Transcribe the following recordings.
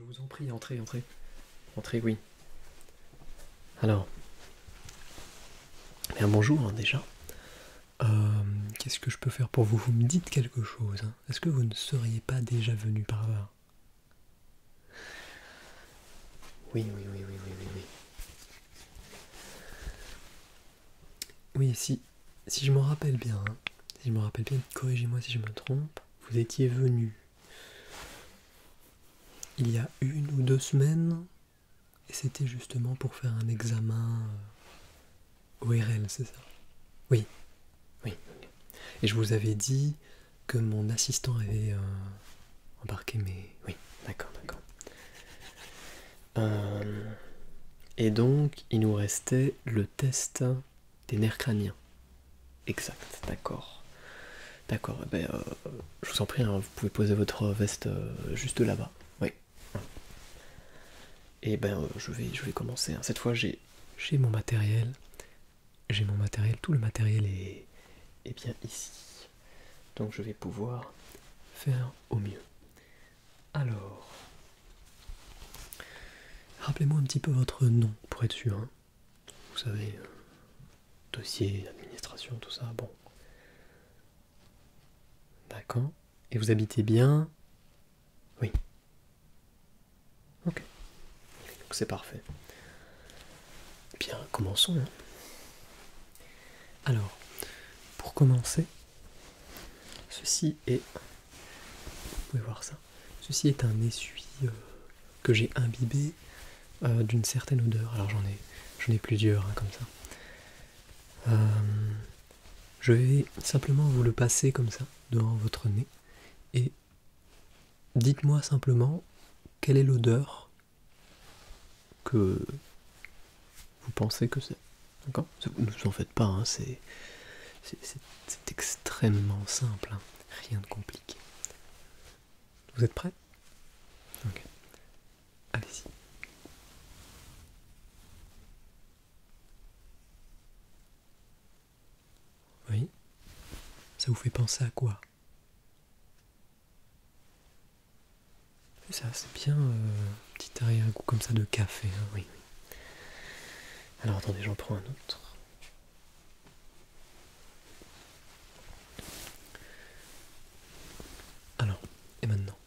Je vous en prie, entrez, entrez. Entrez, oui. Alors, bien bonjour hein, déjà. Qu'est-ce que je peux faire pour vous? Vous me dites quelque chose. Hein. Est-ce que vous ne seriez pas déjà venu par là? Oui, oui, oui, oui, oui, oui, oui. Oui, si je me rappelle bien, hein, si je me rappelle bien, corrigez-moi si je me trompe, vous étiez venu il y a 1 ou 2 semaines, et c'était justement pour faire un examen ORL, c'est ça? Oui, oui. Et je vous avais dit que mon assistant avait embarqué mes... Oui, d'accord, d'accord. Et donc, il nous restait le test des nerfs crâniens. Exact, d'accord. D'accord, je vous en prie, hein, vous pouvez poser votre veste juste là-bas. Oui. Et je vais commencer. Hein. Cette fois, j'ai mon matériel. J'ai mon matériel. Tout le matériel est bien ici. Donc, je vais pouvoir faire au mieux. Alors, rappelez-moi un petit peu votre nom, pour être sûr. Hein. Vous savez, dossier, administration, tout ça, bon. D'accord. Et vous habitez bien? Oui. Ok. Donc c'est parfait. Bien, commençons. Hein. Alors, pour commencer, ceci est... Vous pouvez voir ça. Ceci est un essuie que j'ai imbibé d'une certaine odeur. Alors j'en ai plusieurs hein, comme ça. Je vais simplement vous le passer comme ça devant votre nez et dites-moi simplement quelle est l'odeur que vous pensez que c'est. D'accord? Ne vous en faites pas, hein, c'est extrêmement simple, hein, rien de compliqué. Vous êtes prêts? Ok. Allez-y. Oui. Ça vous fait penser à quoi? Ça, c'est bien petit arrière-goût comme ça de café, hein, oui. Alors attendez, j'en prends un autre. Alors, et maintenant?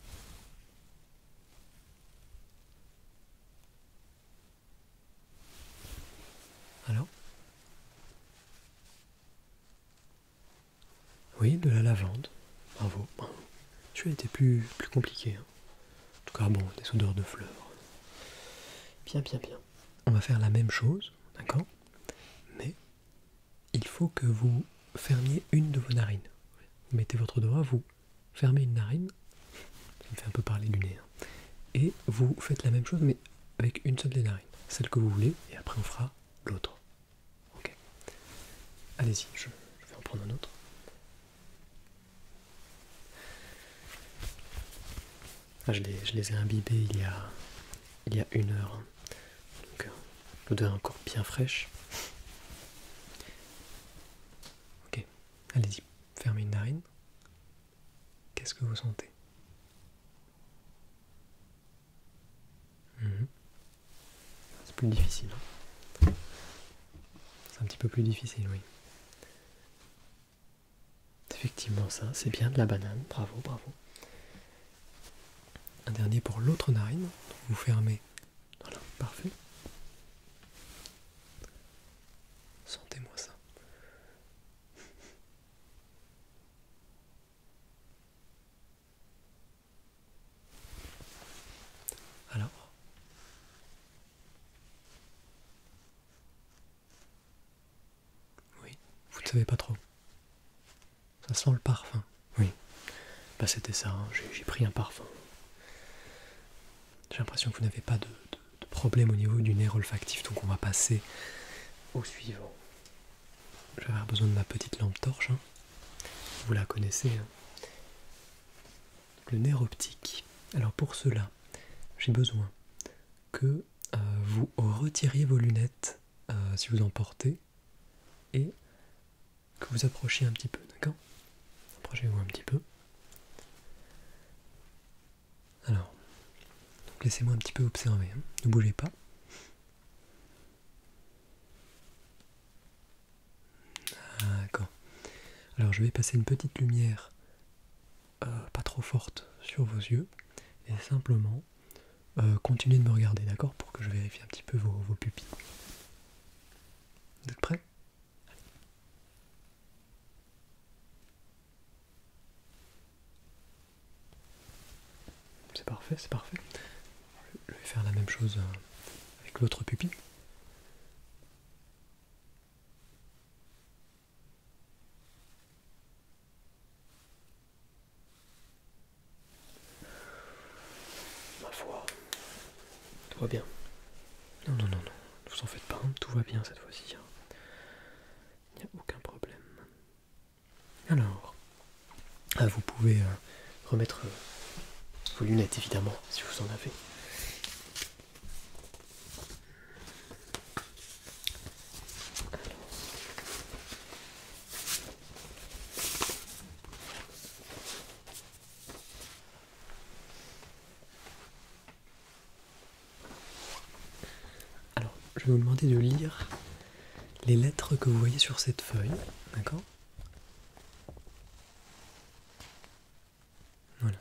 Alors? Oui, de la lavande. Bravo. Celui-là était plus compliqué. Hein. En tout cas, bon, des odeurs de fleurs. Bien, bien, bien. On va faire la même chose, d'accord? Mais il faut que vous fermiez une de vos narines. Vous mettez votre doigt, vous fermez une narine. Ça me fait un peu parler du nez. Hein. Et vous faites la même chose, mais avec une seule des narines. Celle que vous voulez, et après on fera l'autre. Ok. Allez-y, je vais en prendre un autre. Ah, je les ai imbibés il y a 1 heure. Donc l'odeur est encore bien fraîche. Ok, allez-y, fermez une narine. Qu'est-ce que vous sentez? C'est plus difficile. Hein. C'est un petit peu plus difficile, oui. Effectivement, ça, c'est bien de la banane. Bravo, bravo. Un dernier pour l'autre narine. Donc vous fermez. Voilà, parfait. Sentez-moi ça. Alors. Oui, vous ne savez pas trop. Ça sent le parfum. Oui. Bah c'était ça, hein. J'ai pris un parfum. J'ai l'impression que vous n'avez pas de problème au niveau du nerf olfactif, donc on va passer au suivant. Je vais avoir besoin de ma petite lampe torche. Hein. Vous la connaissez. Hein. Le nerf optique. Alors pour cela, j'ai besoin que vous retiriez vos lunettes si vous en portez et que vous approchiez un petit peu, d'accord? Approchez-vous un petit peu. Alors, donc laissez-moi un petit peu observer, hein. Ne bougez pas. D'accord. Alors je vais passer une petite lumière pas trop forte sur vos yeux et simplement continuez de me regarder, d'accord, pour que je vérifie un petit peu vos pupilles. Vous êtes prêts? C'est parfait, c'est parfait. Je vais faire la même chose avec l'autre pupille. Ma foi, tout va bien. Non, non, non, non, ne vous en faites pas, hein. Tout va bien cette fois-ci. Il n'y a aucun problème. Alors, vous pouvez remettre vos lunettes évidemment, si vous en avez. Alors, je vais vous demander de lire les lettres que vous voyez sur cette feuille, d'accord? Voilà.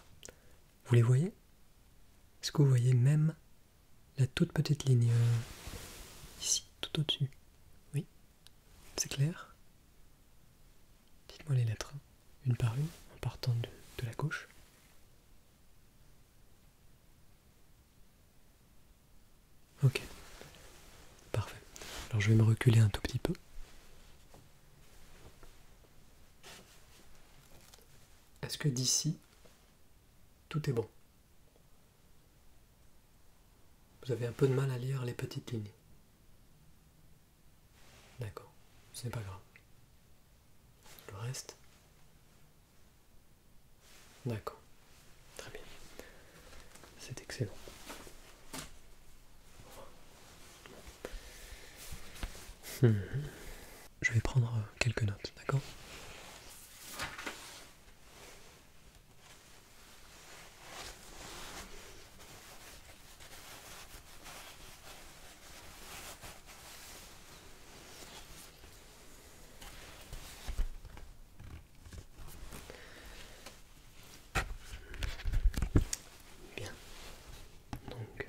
Vous les voyez? Est-ce que vous voyez même la toute petite ligne ici, tout au-dessus? Oui? C'est clair? Dites-moi les lettres, hein, une par une, en partant de la gauche. Ok, parfait. Alors je vais me reculer un tout petit peu. Est-ce que d'ici, tout est bon? Vous avez un peu de mal à lire les petites lignes. D'accord, ce n'est pas grave. Le reste? D'accord, très bien. C'est excellent. Je vais prendre quelques notes, d'accord? Bien. Donc,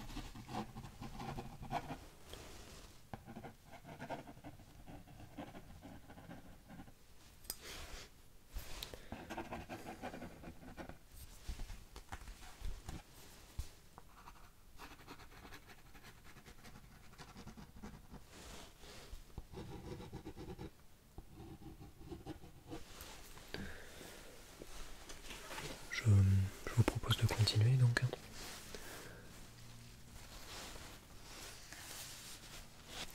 je vous propose de continuer donc, hein.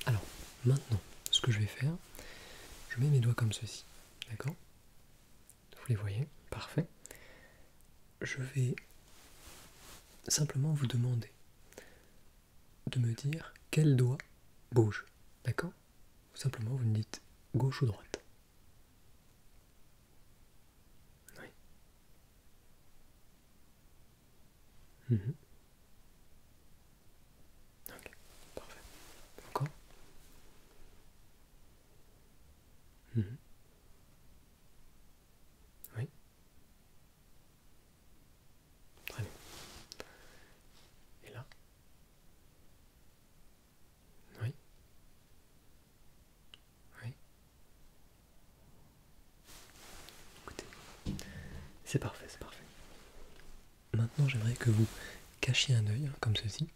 Alors, maintenant, ce que je vais faire, je mets mes doigts comme ceci, d'accord? Vous les voyez? Parfait. Je vais simplement vous demander de me dire quel doigt bouge, d'accord? Simplement, vous me dites gauche ou droite. Oui. Mhm. Ok, parfait. Encore? Mhm. Oui. Très bien. Et là? Oui. Oui. Écoutez, c'est parfait, c'est parfait. Maintenant, j'aimerais que vous cachiez un œil, hein, comme ceci,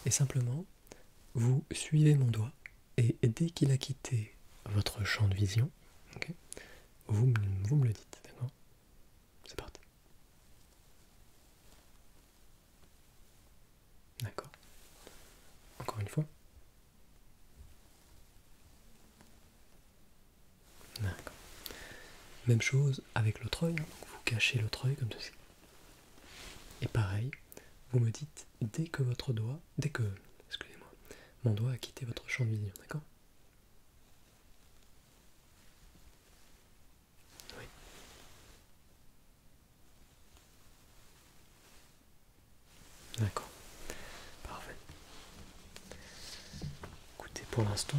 et simplement, vous suivez mon doigt, et dès qu'il a quitté votre champ de vision, ok, vous me le dites, d'accord? C'est parti. D'accord. Encore une fois. D'accord. Même chose avec l'autre œil, hein, donc vous cachez l'autre œil comme ceci. Et pareil, vous me dites dès que, excusez-moi, mon doigt a quitté votre champ de vision, d'accord? Oui. D'accord. pour l'instant,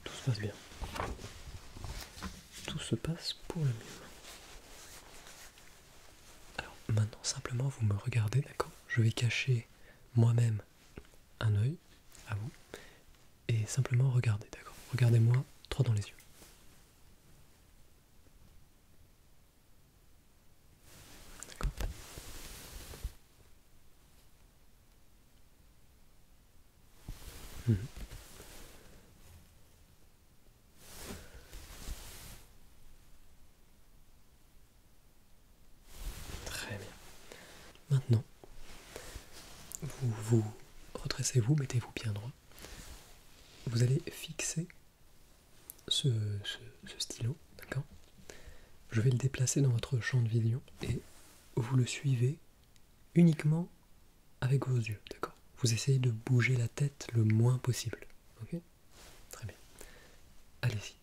tout se passe bien. Tout se passe pour le mieux. Alors maintenant, simplement, vous me regardez, d'accord? Je vais cacher moi-même un œil à vous et simplement regardez, d'accord? Regardez-moi droit dans les yeux. D'accord? Mhm. Très bien. Maintenant, vous redressez-vous, mettez-vous bien droit. Vous allez fixer ce stylo, d'accord? Je vais le déplacer dans votre champ de vision et vous le suivez uniquement avec vos yeux, d'accord? Vous essayez de bouger la tête le moins possible, ok? Très bien. Allez-y.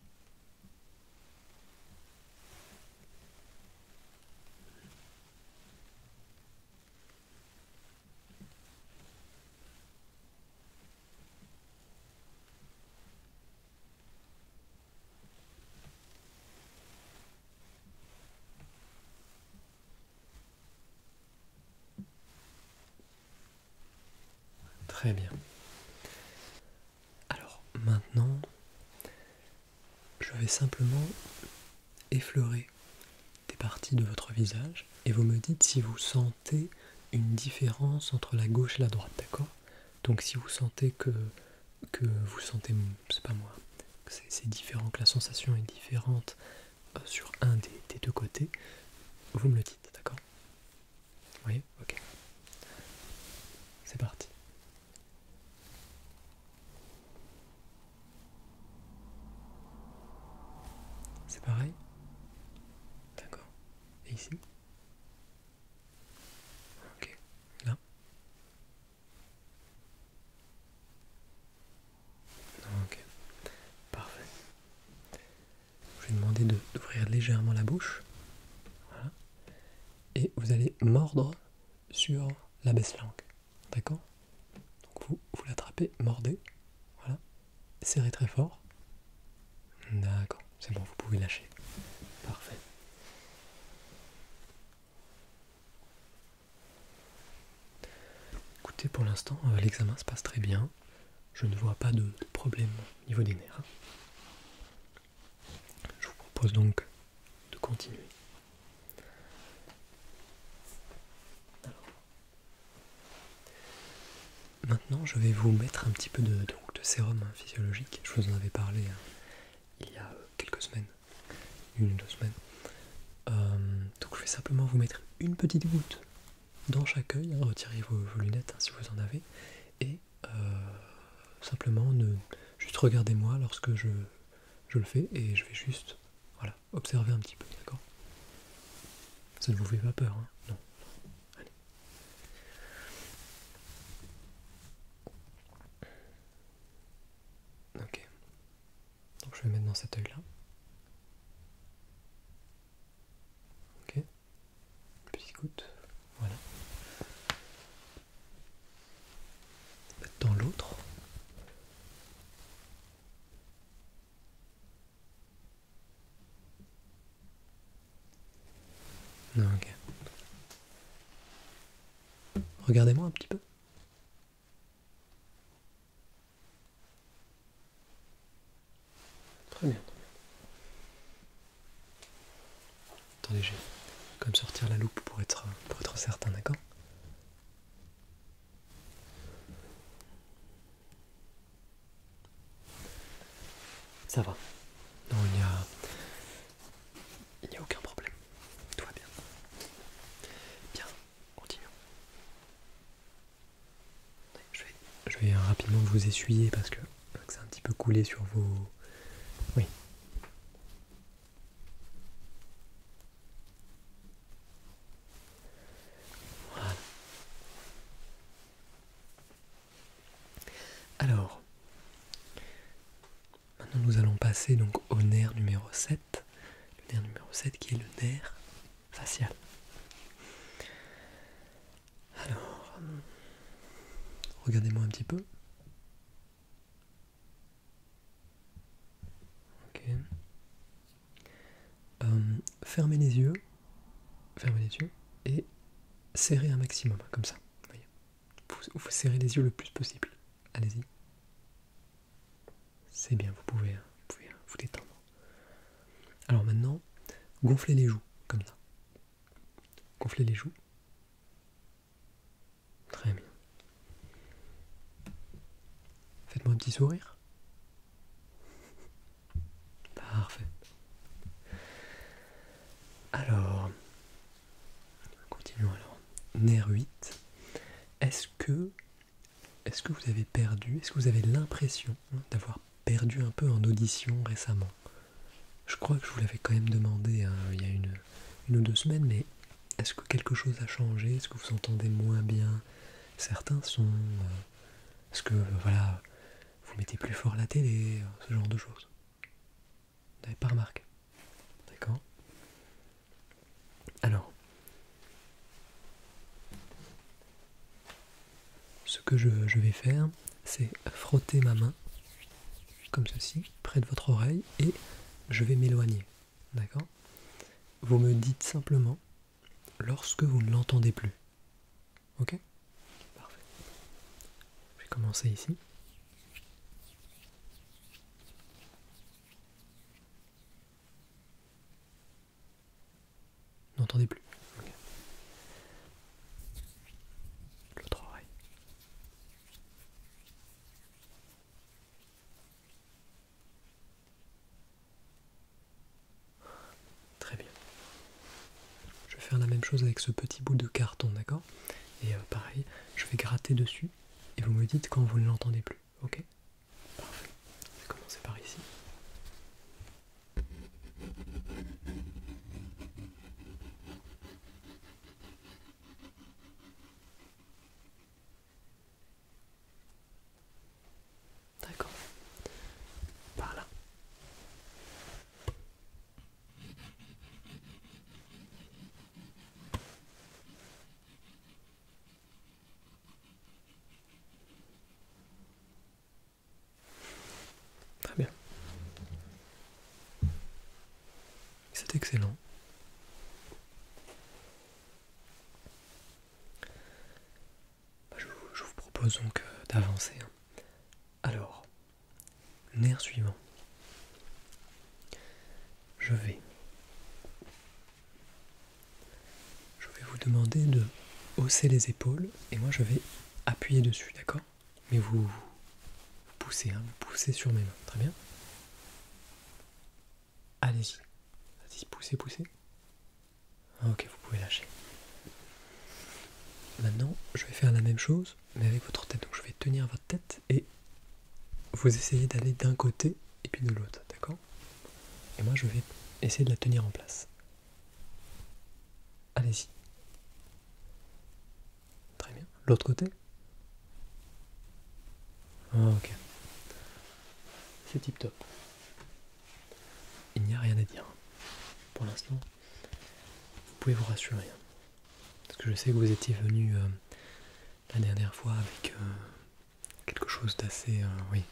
Très bien. Alors maintenant, je vais simplement effleurer des parties de votre visage et vous me dites si vous sentez une différence entre la gauche et la droite, d'accord? Donc si vous sentez que vous sentez, c'est pas moi, que c'est différent, que la sensation est différente sur un des deux côtés, vous me le dites, d'accord? Oui, ok. C'est parti. C'est pareil? D'accord. Et ici? Ok. Là? Ok. Parfait. Je vais demander d'ouvrir légèrement la bouche. Voilà. Et vous allez mordre sur la baisse-langue. D'accord? Donc vous l'attrapez, mordez. Voilà. Serrez très fort. D'accord. C'est bon, vous pouvez lâcher. Parfait. Écoutez, pour l'instant, l'examen se passe très bien. Je ne vois pas de problème au niveau des nerfs. Je vous propose donc de continuer. Maintenant, je vais vous mettre un petit peu de sérum physiologique. Je vous en avais parlé il y a quelques semaines, une ou deux semaines. Donc je vais simplement vous mettre une petite goutte dans chaque œil. Retirez vos lunettes si vous en avez. Et simplement, juste regardez-moi lorsque je le fais et je vais juste observer un petit peu, d'accord? Ça ne vous fait pas peur, hein? Non. Allez. Ok. Donc je vais mettre dans cet œil-là. Ok. Petite goutte. Voilà. Mettre dans l'autre. Ok. Regardez-moi un petit peu. Très bien. Attendez, j'ai quand même sortir la loupe pour être certain, d'accord? Ça va. Non, il n'y a aucun problème. Tout va bien. Bien, continuons. Je vais rapidement vous essuyer parce que c'est un petit peu coulé sur vos... Oui. Voilà. Alors, maintenant nous allons passer donc au nerf numéro 7. Le nerf numéro 7 qui est le nerf facial. Alors, regardez-moi un petit peu. fermez les yeux et serrez un maximum, comme ça. Voyez. Vous serrez les yeux le plus possible. Allez-y. C'est bien, vous pouvez vous détendre. Alors maintenant, gonflez les joues, comme ça. Gonflez les joues. Très bien. Faites-moi un petit sourire. Parfait. Alors, continuons alors. Nerf 8. Est-ce que vous avez perdu, est-ce que vous avez l'impression d'avoir perdu un peu en audition récemment? Je crois que je vous l'avais quand même demandé il y a une ou 2 semaines, mais est-ce que quelque chose a changé? Est-ce que vous entendez moins bien certains sons? Est-ce que, voilà, vous mettez plus fort la télé? Ce genre de choses. Vous n'avez pas remarqué? D'accord. Alors, ce que je vais faire, c'est frotter ma main, comme ceci, près de votre oreille, et je vais m'éloigner. D'accord? Vous me dites simplement lorsque vous ne l'entendez plus. Ok? Parfait. Je vais commencer ici. N'entendez plus. Okay. L'autre oreille. Très bien. Je vais faire la même chose avec ce petit bout de carton, d'accord? Et pareil, je vais gratter dessus et vous me dites quand vous ne l'entendez plus. Ok? Parfait. Je vais commencer par ici. D'accord. Par là. Très bien. C'est excellent. Je vous propose donc d'avancer. Alors, nerf suivant. Je vais vous demander de hausser les épaules et moi je vais appuyer dessus, d'accord? Mais vous poussez, vous poussez sur mes mains, très bien? Allez-y, vas-y, poussez, poussez. Ok, vous pouvez lâcher. Maintenant, je vais faire la même chose, mais avec votre tête. Donc je vais tenir votre tête et vous essayez d'aller d'un côté et puis de l'autre, d'accord? Et moi je vais essayer de la tenir en place. Allez-y. Très bien. L'autre côté? Ok. C'est tip top. Il n'y a rien à dire. Pour l'instant, vous pouvez vous rassurer. Parce que je sais que vous étiez venu la dernière fois avec quelque chose d'assez... oui,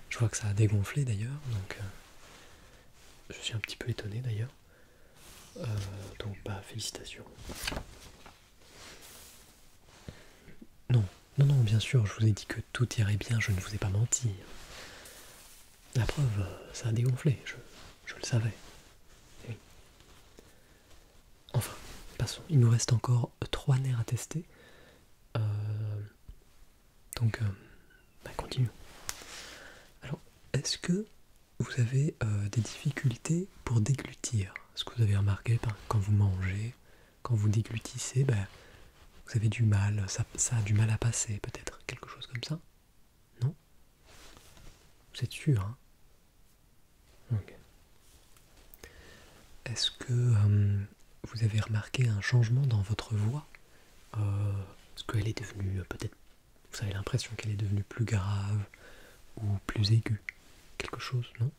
je vois que ça a dégonflé d'ailleurs, donc je suis un petit peu étonné d'ailleurs. Donc bah félicitations. Non, non, non, bien sûr, je vous ai dit que tout irait bien, je ne vous ai pas menti. La preuve, ça a dégonflé, je le savais. Oui. Enfin, passons, il nous reste encore 3 nerfs à tester. Donc, bah, continuons. Alors, est-ce que vous avez des difficultés pour déglutir? Est-ce que vous avez remarqué quand vous mangez, quand vous déglutissez, bah, vous avez du mal, ça a du mal à passer, peut-être quelque chose comme ça? Non? Vous êtes sûr, hein? Ok. Est-ce que vous avez remarqué un changement dans votre voix? Est-ce qu'elle est devenue, peut-être, vous avez l'impression qu'elle est devenue plus grave ou plus aiguë? Quelque chose, non?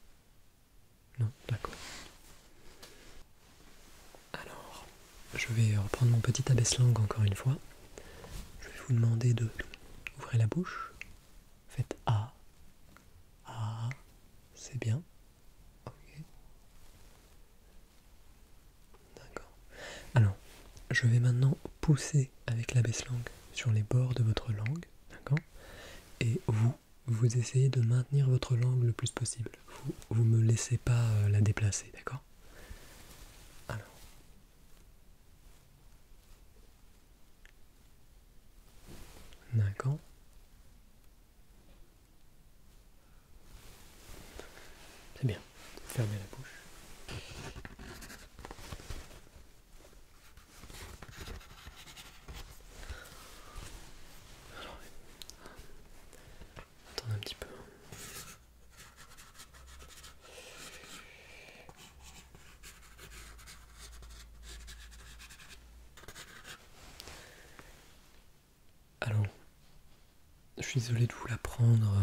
Non, d'accord. Alors, je vais reprendre mon petit abaisse-langue encore une fois. Je vais vous demander de ouvrir la bouche. Faites A. A. C'est bien. Ok. je vais maintenant pousser avec la baisse-langue sur les bords de votre langue, d'accord? Et vous essayez de maintenir votre langue le plus possible. Vous me laissez pas la déplacer, d'accord? Alors. D'accord. C'est bien. Fermez la bouche. Alors, attendez un petit peu. Alors, je suis désolé de vous l'apprendre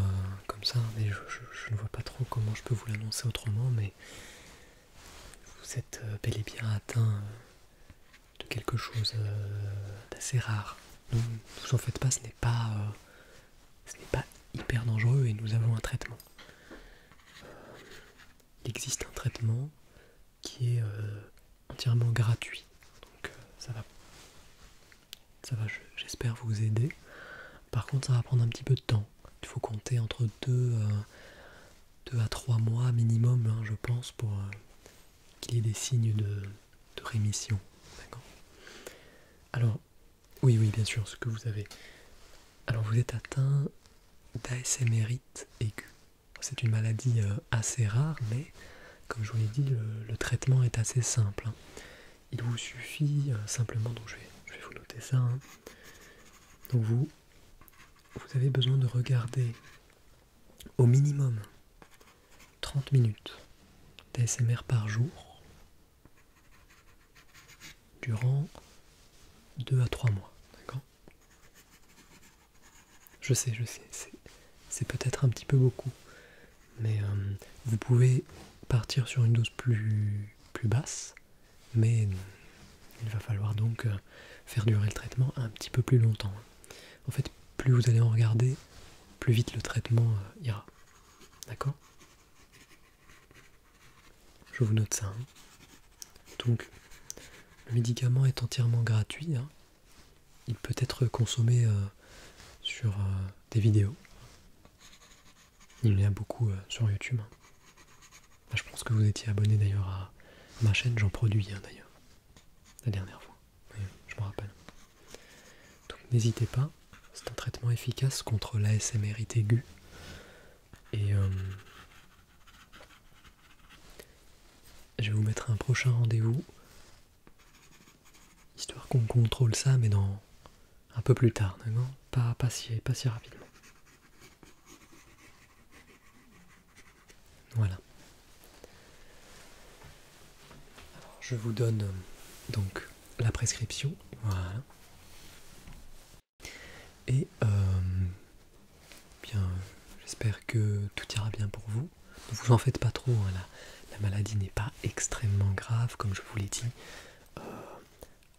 comme ça, mais je ne vois pas trop comment je peux vous l'annoncer autrement, mais vous êtes bel et bien atteint de quelque chose d'assez rare. Ne vous en faites pas, ce n'est pas hyper dangereux et nous avons un traitement. Il existe un traitement qui est entièrement gratuit, donc ça va, j'espère vous aider. Par contre, ça va prendre un petit peu de temps. Il faut compter entre 2 à 3 mois minimum, hein, je pense, pour qu'il y ait des signes de rémission. D'accord. Alors, oui, bien sûr, ce que vous avez. Alors, vous êtes atteint d'ASMRite aiguë. C'est une maladie assez rare, mais comme je vous l'ai dit, le traitement est assez simple. Hein. Il vous suffit simplement, donc je vais vous noter ça. Hein. Donc vous avez besoin de regarder au minimum 30 minutes d'ASMR par jour durant 2 à 3 mois. D'accord ? Je sais, c'est peut-être un petit peu beaucoup, mais vous pouvez partir sur une dose plus basse, mais il va falloir donc faire durer le traitement un petit peu plus longtemps. En fait, plus vous allez en regarder, plus vite le traitement ira. D'accord ? Je vous note ça. Hein. Donc, le médicament est entièrement gratuit. Hein. Il peut être consommé sur des vidéos. Il y en a beaucoup sur YouTube. Hein. Je pense que vous étiez abonné d'ailleurs à ma chaîne, j'en produis d'ailleurs. La dernière fois. Oui, je me rappelle. Donc n'hésitez pas, c'est un traitement efficace contre l'ASMRite aiguë. Et je vais vous mettre un prochain rendez-vous, histoire qu'on contrôle ça, mais dans un peu plus tard, d'accord ? Pas si rapidement. Voilà. Alors, je vous donne donc la prescription, voilà. Et bien, j'espère que tout ira bien pour vous. Ne vous en faites pas trop, hein, la maladie n'est pas extrêmement grave, comme je vous l'ai dit.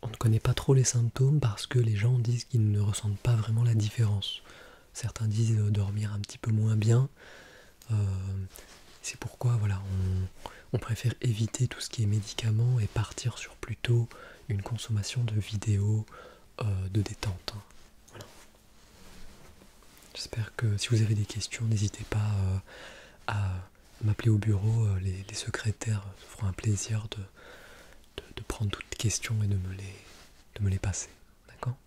On ne connaît pas trop les symptômes parce que les gens disent qu'ils ne ressentent pas vraiment la différence. Certains disent dormir un petit peu moins bien. C'est pourquoi voilà, on préfère éviter tout ce qui est médicaments et partir sur plutôt une consommation de vidéos de détente. Hein. Voilà. J'espère que si vous avez des questions, n'hésitez pas à m'appeler au bureau. Les secrétaires se feront un plaisir de prendre toutes les questions et de me les passer. D'accord ?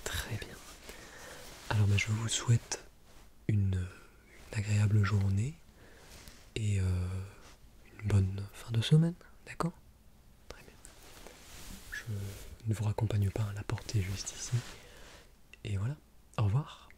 Très bien. Alors je vous souhaite une agréable journée et une bonne fin de semaine. D'accord ? Très bien. Je ne vous raccompagne pas, la porte est juste ici. Et voilà. Au revoir.